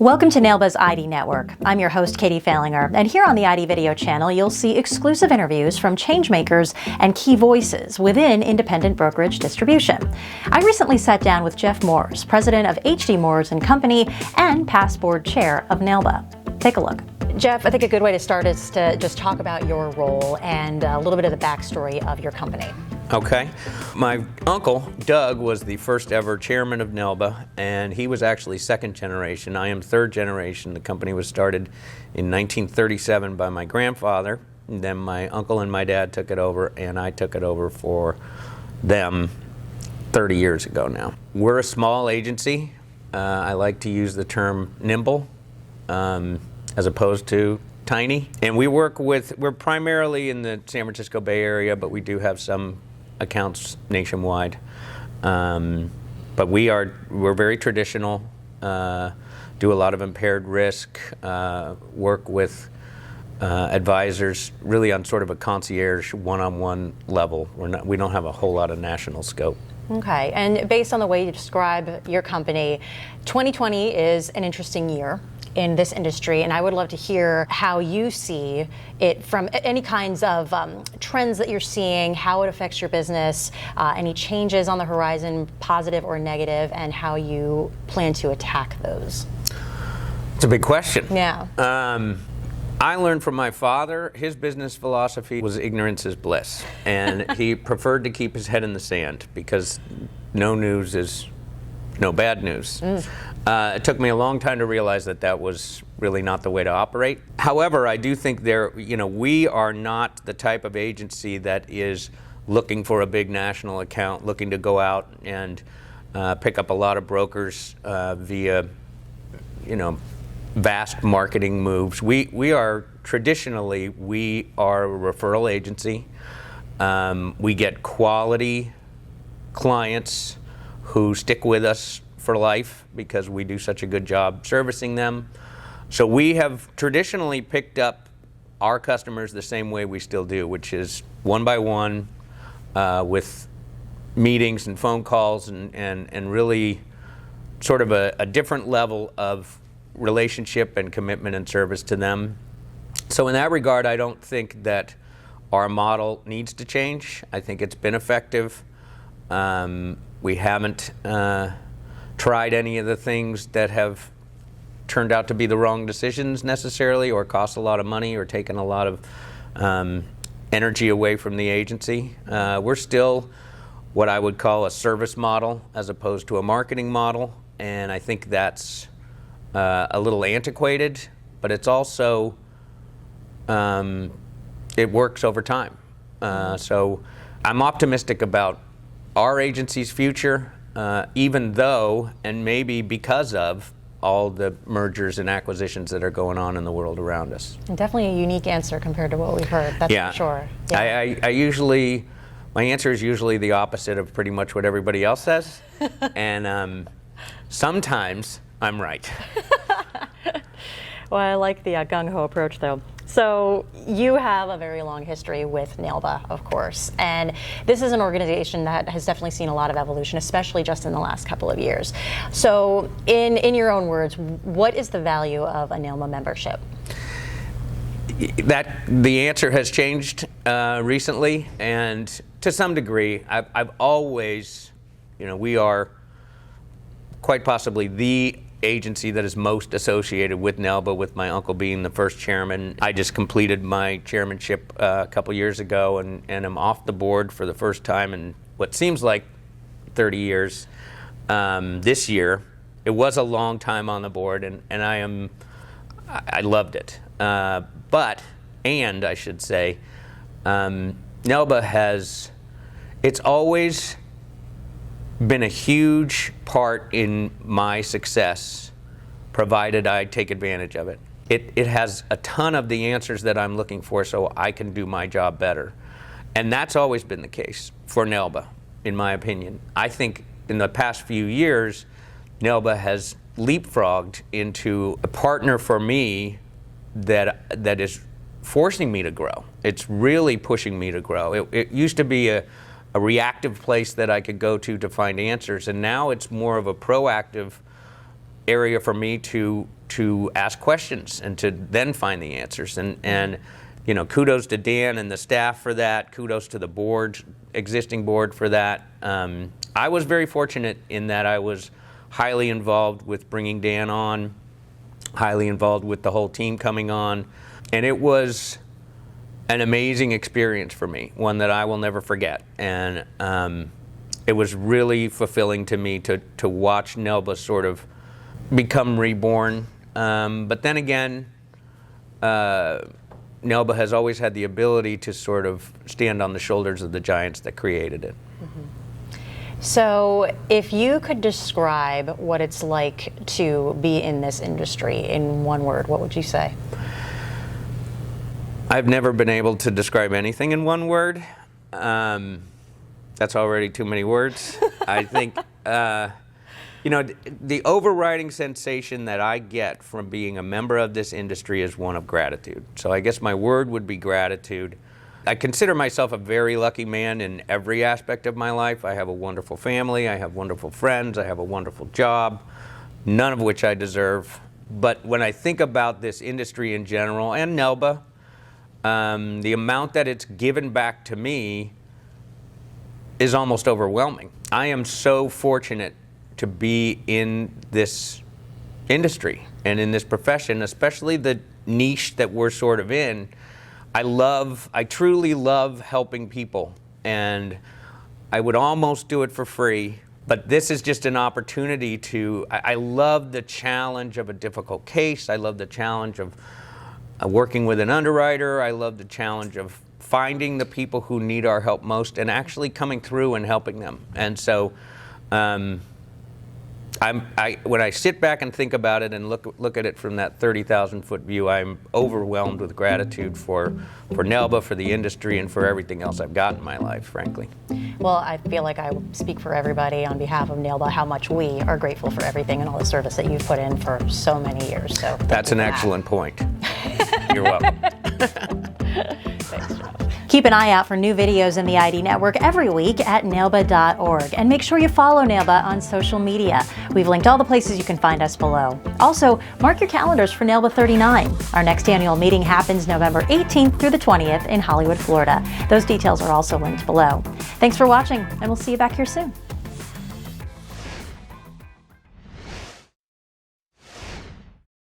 Welcome to NAILBA's ID Network. I'm your host, Katie Falinger, and here on the ID Video channel, you'll see exclusive interviews from changemakers and key voices within independent brokerage distribution. I recently sat down with Jeff Moores, president of HD Moores & Company and past board chair of NAILBA. Take a look. Jeff, I think a good way to start is to just talk about your role and a little bit of the backstory of your company. Okay. My uncle, Doug, was the first ever chairman of NAILBA, and he was actually second generation. I am third generation. The company was started in 1937 by my grandfather. And then my uncle and my dad took it over, and I took it over for them 30 years ago now. We're a small agency. I like to use the term nimble as opposed to tiny. And we're primarily in the San Francisco Bay Area, but we do have some accounts nationwide. But we're very traditional, do a lot of impaired risk, work with advisors really on sort of a concierge one-on-one level. We don't have a whole lot of national scope. Okay, and based on the way you describe your company, 2020 is an interesting year in this industry, and I would love to hear how you see it from any kinds of trends that you're seeing, how it affects your business, any changes on the horizon, positive or negative, and how you plan to attack those. It's a big question. Yeah. I learned from my father, his business philosophy was ignorance is bliss, and he preferred to keep his head in the sand because no news is no bad news. It took me a long time to realize that was really not the way to operate. However, I do think we are not the type of agency that is looking for a big national account, looking to go out and pick up a lot of brokers via, vast marketing moves. We are traditionally, we are a referral agency. We get quality clients who stick with us for life because we do such a good job servicing them. So we have traditionally picked up our customers the same way we still do, which is one by one with meetings and phone calls and really sort of a different level of relationship and commitment and service to them. So in that regard, I don't think that our model needs to change. I think it's been effective. We haven't tried any of the things that have turned out to be the wrong decisions necessarily, or cost a lot of money, or taken a lot of energy away from the agency. We're still what I would call a service model as opposed to a marketing model, and I think that's a little antiquated, but it's also, it works over time. So I'm optimistic about our agency's future, even though, and maybe because of, all the mergers and acquisitions that are going on in the world around us. And definitely a unique answer compared to what we've heard, that's for sure. Yeah. I usually, my answer is usually the opposite of pretty much what everybody else says, and sometimes I'm right. Well, I like the gung-ho approach, though. So you have a very long history with NAILBA, of course, and this is an organization that has definitely seen a lot of evolution, especially just in the last couple of years. So in your own words, what is the value of a NAILBA membership? The answer has changed recently, and to some degree, I've always, we are quite possibly the agency that is most associated with NAILBA, with my uncle being the first chairman. I just completed my chairmanship a couple years ago and am off the board for the first time in what seems like 30 years this year. It was a long time on the board, and I loved it. But I should say, NAILBA it's always been a huge part in my success, provided I take advantage of it. It has a ton of the answers that I'm looking for so I can do my job better. And that's always been the case for NAILBA, in my opinion. I think in the past few years, NAILBA has leapfrogged into a partner for me that is forcing me to grow. It's really pushing me to grow. It used to be a reactive place that I could go to find answers, and now it's more of a proactive area for me to ask questions and to then find the answers. And you know, kudos to Dan and the staff for that. Kudos to the board, existing board, for that. I was very fortunate in that I was highly involved with bringing Dan on, highly involved with the whole team coming on, and it was an amazing experience for me, one that I will never forget. And it was really fulfilling to me to watch NAILBA sort of become reborn. But then again, NAILBA has always had the ability to sort of stand on the shoulders of the giants that created it. Mm-hmm. So if you could describe what it's like to be in this industry in one word, what would you say? I've never been able to describe anything in one word. That's already too many words. I think, you know, the overriding sensation that I get from being a member of this industry is one of gratitude. So I guess my word would be gratitude. I consider myself a very lucky man in every aspect of my life. I have a wonderful family, I have wonderful friends, I have a wonderful job, none of which I deserve. But when I think about this industry in general, and NAILBA, the amount that it's given back to me is almost overwhelming. I am so fortunate to be in this industry and in this profession, especially the niche that we're sort of in. I truly love helping people, and I would almost do it for free, but this is just an opportunity I love the challenge of a difficult case. I love the challenge of working with an underwriter. I love the challenge of finding the people who need our help most and actually coming through and helping them. And so when I sit back and think about it and look at it from that 30,000-foot view, I'm overwhelmed with gratitude for NAILBA, for the industry, and for everything else I've got in my life, frankly. Well, I feel like I speak for everybody on behalf of NAILBA how much we are grateful for everything and all the service that you've put in for so many years. So that's an excellent point. You're welcome. Thanks, Joe. Keep an eye out for new videos in the ID Network every week at nailba.org. And make sure you follow NAILBA on social media. We've linked all the places you can find us below. Also, mark your calendars for NAILBA 39. Our next annual meeting happens November 18th through the 20th in Hollywood, Florida. Those details are also linked below. Thanks for watching, and we'll see you back here soon.